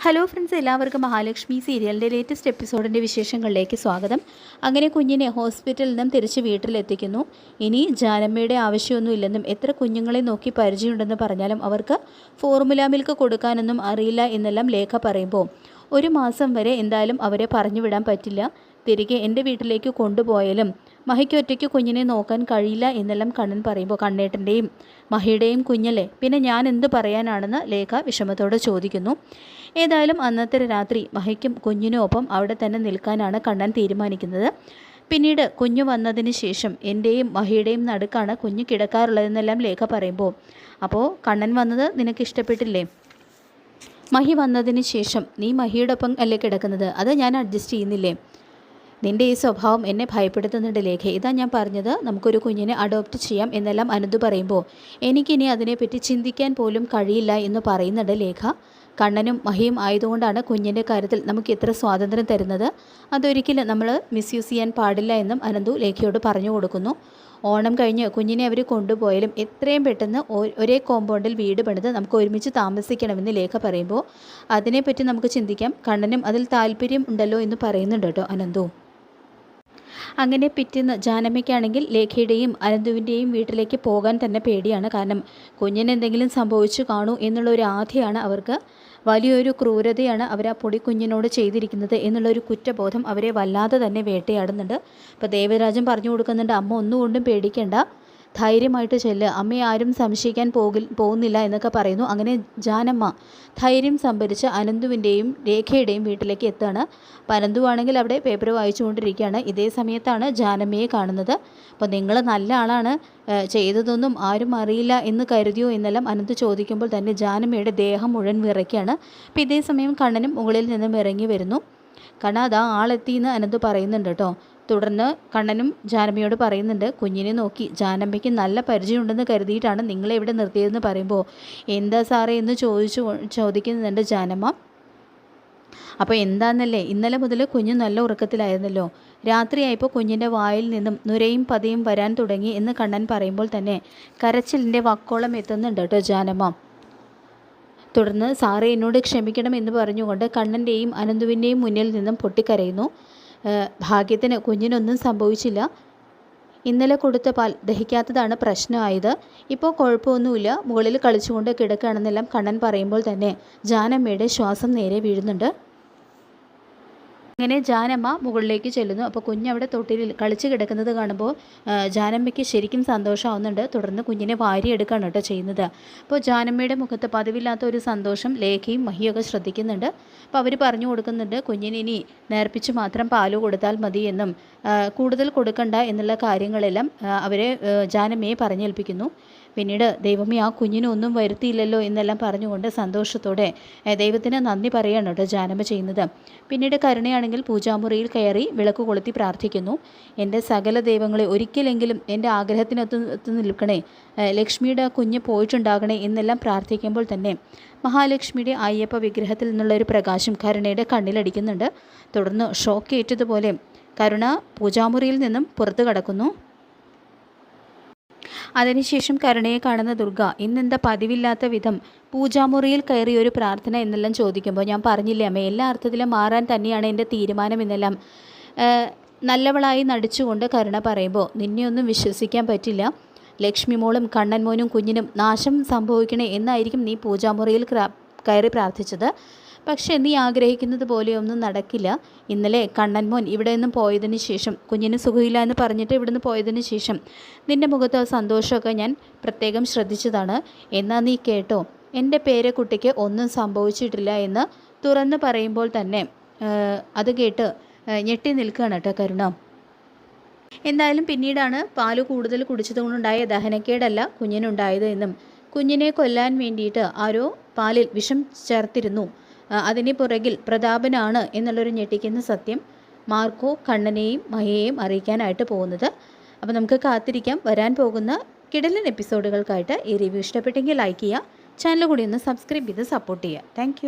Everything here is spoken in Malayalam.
ഹലോ ഫ്രണ്ട്സ്, എല്ലാവർക്കും മഹാലക്ഷ്മി സീരിയലിൻ്റെ ലേറ്റസ്റ്റ് എപ്പിസോഡിൻ്റെ വിശേഷങ്ങളിലേക്ക് സ്വാഗതം. അങ്ങനെ കുഞ്ഞിനെ ഹോസ്പിറ്റലിൽ നിന്നും തിരിച്ച് വീട്ടിലെത്തിക്കുന്നു. ഇനി ജാനമ്മയുടെ ആവശ്യമൊന്നുമില്ലെന്നും എത്ര കുഞ്ഞുങ്ങളെ നോക്കി പരിചയമുണ്ടെന്ന് പറഞ്ഞാലും അവർക്ക് ഫോർമുല മിൽക്ക് കൊടുക്കാനൊന്നും അറിയില്ല എന്നെല്ലാം ലേഖ പറയുമ്പോൾ, ഒരു മാസം വരെ എന്തായാലും അവരെ പറഞ്ഞു വിടാൻ പറ്റില്ല, തിരികെ എൻ്റെ വീട്ടിലേക്ക് കൊണ്ടുപോയാലും മഹിക്ക് ഒറ്റയ്ക്ക് കുഞ്ഞിനെ നോക്കാൻ കഴിയില്ല എന്നെല്ലാം കണ്ണൻ പറയുമ്പോൾ, കണ്ണേട്ടൻ്റെയും മഹിയുടെയും കുഞ്ഞല്ലേ, പിന്നെ ഞാൻ എന്ത് പറയാനാണെന്ന് ലേഖ വിഷമത്തോടെ ചോദിക്കുന്നു. ഏതായാലും അന്നത്തെ രാത്രി മഹിക്കും കുഞ്ഞിനും ഒപ്പം അവിടെ തന്നെ നിൽക്കാനാണ് കണ്ണൻ തീരുമാനിക്കുന്നത്. പിന്നീട് കുഞ്ഞു വന്നതിന് ശേഷം എൻ്റെയും മഹിയുടെയും നടുക്കാണ് കുഞ്ഞ് കിടക്കാറുള്ളതെന്നെല്ലാം ലേഖ പറയുമ്പോൾ, അപ്പോൾ കണ്ണൻ വന്നത് നിനക്ക് ഇഷ്ടപ്പെട്ടില്ലേ? മഹി വന്നതിന് ശേഷം നീ മഹിയുടെ ഒപ്പം അല്ലേ കിടക്കുന്നത്, അത് ഞാൻ അഡ്ജസ്റ്റ് ചെയ്യുന്നില്ലേ? നിൻ്റെ ഈ സ്വഭാവം എന്നെ ഭയപ്പെടുത്തുന്നുണ്ട് ലേഖ. ഇതാ ഞാൻ പറഞ്ഞത്, നമുക്കൊരു കുഞ്ഞിനെ അഡോപ്റ്റ് ചെയ്യാം എന്നെല്ലാം അനന്തു പറയുമ്പോൾ, എനിക്കിനി അതിനെപ്പറ്റി ചിന്തിക്കാൻ പോലും കഴിയില്ല എന്ന് പറയുന്നുണ്ട് ലേഖ. കണ്ണനും മഹിയും ആയതുകൊണ്ടാണ് കുഞ്ഞിൻ്റെ കാര്യത്തിൽ നമുക്ക് ഇത്ര സ്വാതന്ത്ര്യം തരുന്നത്, അതൊരിക്കലും നമ്മൾ മിസ്യൂസ് ചെയ്യാൻ പാടില്ല എന്നും അനന്തു ലേഖയോട് പറഞ്ഞു കൊടുക്കുന്നു. ഓണം കഴിഞ്ഞ് കുഞ്ഞിനെ അവർ കൊണ്ടുപോയാലും എത്രയും പെട്ടെന്ന് ഒരേ കോമ്പൗണ്ടിൽ വീട് പണിത് നമുക്ക് ഒരുമിച്ച് താമസിക്കണമെന്ന് ലേഖ പറയുമ്പോൾ, അതിനെപ്പറ്റി നമുക്ക് ചിന്തിക്കാം, കണ്ണനും അതിൽ താല്പര്യം ഉണ്ടല്ലോ എന്ന് പറയുന്നുണ്ട് കേട്ടോ അനന്തു. അങ്ങനെ പിറ്റേന്ന് ജാനമ്മയ്ക്കാണെങ്കിൽ ലേഖയുടെയും അനന്തുവിൻ്റെയും വീട്ടിലേക്ക് പോകാൻ തന്നെ പേടിയാണ്. കാരണം കുഞ്ഞിന് എന്തെങ്കിലും സംഭവിച്ചു കാണൂ എന്നുള്ളൊരു ആധിയാണ് അവർക്ക്. വലിയൊരു ക്രൂരതയാണ് അവർ ആ പൊടി കുഞ്ഞിനോട് ചെയ്തിരിക്കുന്നത് എന്നുള്ളൊരു കുറ്റബോധം അവരെ വല്ലാതെ തന്നെ വേട്ടയാടുന്നുണ്ട്. അപ്പോൾ ദേവരാജൻ പറഞ്ഞു കൊടുക്കുന്നുണ്ട്, അമ്മ ഒന്നുകൊണ്ടും പേടിക്കേണ്ട, ധൈര്യമായിട്ട് ചെല്ല്, അമ്മയെ ആരും സംശയിക്കാൻ പോകുന്നില്ല എന്നൊക്കെ പറയുന്നു. അങ്ങനെ ജാനമ്മ ധൈര്യം സംഭരിച്ച് അനന്തുവിൻ്റെയും രേഖയുടെയും വീട്ടിലേക്ക് എത്തുകയാണ്. അപ്പോൾ അനന്തുവാണെങ്കിൽ അവിടെ പേപ്പർ വായിച്ചുകൊണ്ടിരിക്കുകയാണ്. ഇതേ സമയത്താണ് ജാനമ്മയെ കാണുന്നത്. അപ്പോൾ നിങ്ങൾ നല്ല ആളാണ്, ചെയ്തതൊന്നും ആരും അറിയില്ല എന്ന് കരുതിയോ എന്നെല്ലാം അനന്ത് ചോദിക്കുമ്പോൾ തന്നെ ജാനമ്മയുടെ ദേഹം മുഴുവൻ വിറയ്ക്കുകയാണ്. അപ്പോൾ ഇതേ സമയം കണ്ണനും മുകളിൽ നിന്നും ഇറങ്ങി വരുന്നു. കണ്ണ അതാ ആളെത്തിയെന്ന് അനന്ത് പറയുന്നുണ്ട് കേട്ടോ. തുടർന്ന് കണ്ണനും ജാനമ്മയോട് പറയുന്നുണ്ട്, കുഞ്ഞിനെ നോക്കി ജാനമ്മയ്ക്ക് നല്ല പരിചയമുണ്ടെന്ന് കരുതിയിട്ടാണ് നിങ്ങളെ ഇവിടെ നിർത്തിയതെന്ന് പറയുമ്പോൾ, എന്താ സാറേ എന്ന് ചോദിക്കുന്നുണ്ട് ജാനമ്മ. അപ്പോൾ എന്താണെന്നല്ലേ, ഇന്നലെ മുതൽ കുഞ്ഞ് നല്ല ഉറക്കത്തിലായിരുന്നല്ലോ, രാത്രിയായപ്പോൾ കുഞ്ഞിൻ്റെ വായിൽ നിന്നും നുരയും പതയും വരാൻ തുടങ്ങി എന്ന് കണ്ണൻ പറയുമ്പോൾ തന്നെ കരച്ചിലിൻ്റെ വക്കോളം എത്തുന്നുണ്ട് കേട്ടോ ജാനമ്മ. തുടർന്ന് സാറേ എന്നോട് ക്ഷമിക്കണം എന്ന് പറഞ്ഞുകൊണ്ട് കണ്ണൻ്റെയും അനന്തുവിൻ്റെയും മുന്നിൽ നിന്നും പൊട്ടിക്കരയുന്നു. ഭാഗ്യത്തിന് കുഞ്ഞിനൊന്നും സംഭവിച്ചില്ല, ഇന്നലെ കൊടുത്ത പാൽ ദഹിക്കാത്തതാണ് പ്രശ്നമായത്, ഇപ്പോൾ കുഴപ്പമൊന്നുമില്ല, മുകളിൽ കളിച്ചുകൊണ്ട് കിടക്കുകയാണെന്നെല്ലാം കണ്ണൻ പറയുമ്പോൾ തന്നെ ജാനമ്മയുടെ ശ്വാസം നേരെ വീഴുന്നുണ്ട്. അങ്ങനെ ജാനമ്മ മുകളിലേക്ക് ചെല്ലുന്നു. അപ്പോൾ കുഞ്ഞവിടെ തൊട്ടിലിൽ കളിച്ച് കിടക്കുന്നത് കാണുമ്പോൾ ജാനമ്മയ്ക്ക് ശരിക്കും സന്തോഷമാവുന്നുണ്ട്. തുടർന്ന് കുഞ്ഞിനെ വാരിയെടുക്കുകയാണ് കേട്ടോ ചെയ്യുന്നത്. അപ്പോൾ ജാനമ്മയുടെ മുഖത്ത് പതിവില്ലാത്ത ഒരു സന്തോഷം ലേഖയും മഹിയൊക്കെ ശ്രദ്ധിക്കുന്നുണ്ട്. അപ്പോൾ അവർ പറഞ്ഞു കൊടുക്കുന്നുണ്ട്, കുഞ്ഞിന് ഇനി നേർപ്പിച്ച് മാത്രം പാല് കൊടുത്താൽ മതി എന്നും കൂടുതൽ കൊടുക്കണ്ട എന്നുള്ള കാര്യങ്ങളെല്ലാം അവരെ ജാനമ്മയെ പറഞ്ഞേൽപ്പിക്കുന്നു. പിന്നീട് ദൈവമേ ആ കുഞ്ഞിനൊന്നും വരുത്തിയില്ലല്ലോ എന്നെല്ലാം പറഞ്ഞുകൊണ്ട് സന്തോഷത്തോടെ ദൈവത്തിന് നന്ദി പറയുകയാണ് കേട്ടോ ജാനമ്മ ചെയ്യുന്നത്. പിന്നീട് കരുണയാണെങ്കിൽ പൂജാമുറിയിൽ കയറി വിളക്ക് കൊളുത്തി പ്രാർത്ഥിക്കുന്നു. എൻ്റെ സകല ദൈവങ്ങളെ ഒരിക്കലെങ്കിലും എൻ്റെ ആഗ്രഹത്തിനൊത്ത് നിൽക്കണേ, ലക്ഷ്മിയുടെ കുഞ്ഞ് പോയിട്ടുണ്ടാകണേ എന്നെല്ലാം പ്രാർത്ഥിക്കുമ്പോൾ തന്നെ മഹാലക്ഷ്മിയുടെ അയ്യപ്പ വിഗ്രഹത്തിൽ നിന്നുള്ള ഒരു പ്രകാശം കരുണയുടെ കണ്ണിലടിക്കുന്നുണ്ട്. തുടർന്ന് ഷോക്ക് ഏറ്റതുപോലെ കരുണ പൂജാമുറിയിൽ നിന്നും പുറത്തു കടക്കുന്നു. അതിനുശേഷം കരുണയെ കാണുന്ന ദുർഗ ഇന്നെന്താ പതിവില്ലാത്ത വിധം പൂജാമുറിയിൽ കയറി ഒരു പ്രാർത്ഥന എന്നെല്ലാം ചോദിക്കുമ്പോൾ, ഞാൻ പറഞ്ഞില്ലേ അമ്മ, എല്ലാ അർത്ഥത്തിലും മാറാൻ തന്നെയാണ് എൻ്റെ തീരുമാനം എന്നെല്ലാം നല്ലവളായി നടിച്ചുകൊണ്ട് കരുണ പറയുമ്പോൾ, നിന്നെ ഒന്നും വിശ്വസിക്കാൻ പറ്റില്ല, ലക്ഷ്മി മോളും കണ്ണൻ മോനും കുഞ്ഞിനും നാശം സംഭവിക്കണേ എന്നായിരിക്കും നീ പൂജാമുറിയിൽ കയറി പ്രാർത്ഥിച്ചത്. പക്ഷേ നീ ആഗ്രഹിക്കുന്നത് പോലെയൊന്നും നടക്കില്ല. ഇന്നലെ കണ്ണൻ മോൻ ഇവിടെ നിന്നും പോയതിന് ശേഷം, കുഞ്ഞിന് സുഖമില്ല എന്ന് പറഞ്ഞിട്ട് ഇവിടുന്ന് പോയതിന് ശേഷം നിൻ്റെ മുഖത്ത് ആ സന്തോഷമൊക്കെ ഞാൻ പ്രത്യേകം ശ്രദ്ധിച്ചതാണ്. എന്നാൽ നീ കേട്ടോ, എൻ്റെ പേരക്കുട്ടിക്ക് ഒന്നും സംഭവിച്ചിട്ടില്ല എന്ന് തുറന്ന് പറയുമ്പോൾ തന്നെ അത് കേട്ട് ഞെട്ടി നിൽക്കുകയാണ് കേട്ടോ കരുണ. എന്തായാലും പിന്നീടാണ് പാല് കൂടുതൽ കുടിച്ചതുകൊണ്ടുണ്ടായ ദഹനക്കേടല്ല കുഞ്ഞിനുണ്ടായത് എന്നും കുഞ്ഞിനെ കൊല്ലാൻ വേണ്ടിയിട്ട് ആരോ പാലിൽ വിഷം ചേർത്തിരുന്നു, അതിന് പുറകിൽ പ്രതാപനാണ് എന്നുള്ളൊരു ഞെട്ടിക്കുന്ന സത്യം മാർക്കോ കണ്ണനെയും മഹയെയും അറിയിക്കാനായിട്ട് പോകുന്നത്. അപ്പോൾ നമുക്ക് കാത്തിരിക്കാം വരാൻ പോകുന്ന കിടിലൻ എപ്പിസോഡുകൾക്കായിട്ട്. ഈ റിവ്യൂ ഇഷ്ടപ്പെട്ടെങ്കിൽ ലൈക്ക് ചെയ്യുക, ചാനൽ കൂടി ഒന്ന് സബ്സ്ക്രൈബ് ചെയ്ത് സപ്പോർട്ട് ചെയ്യുക. താങ്ക്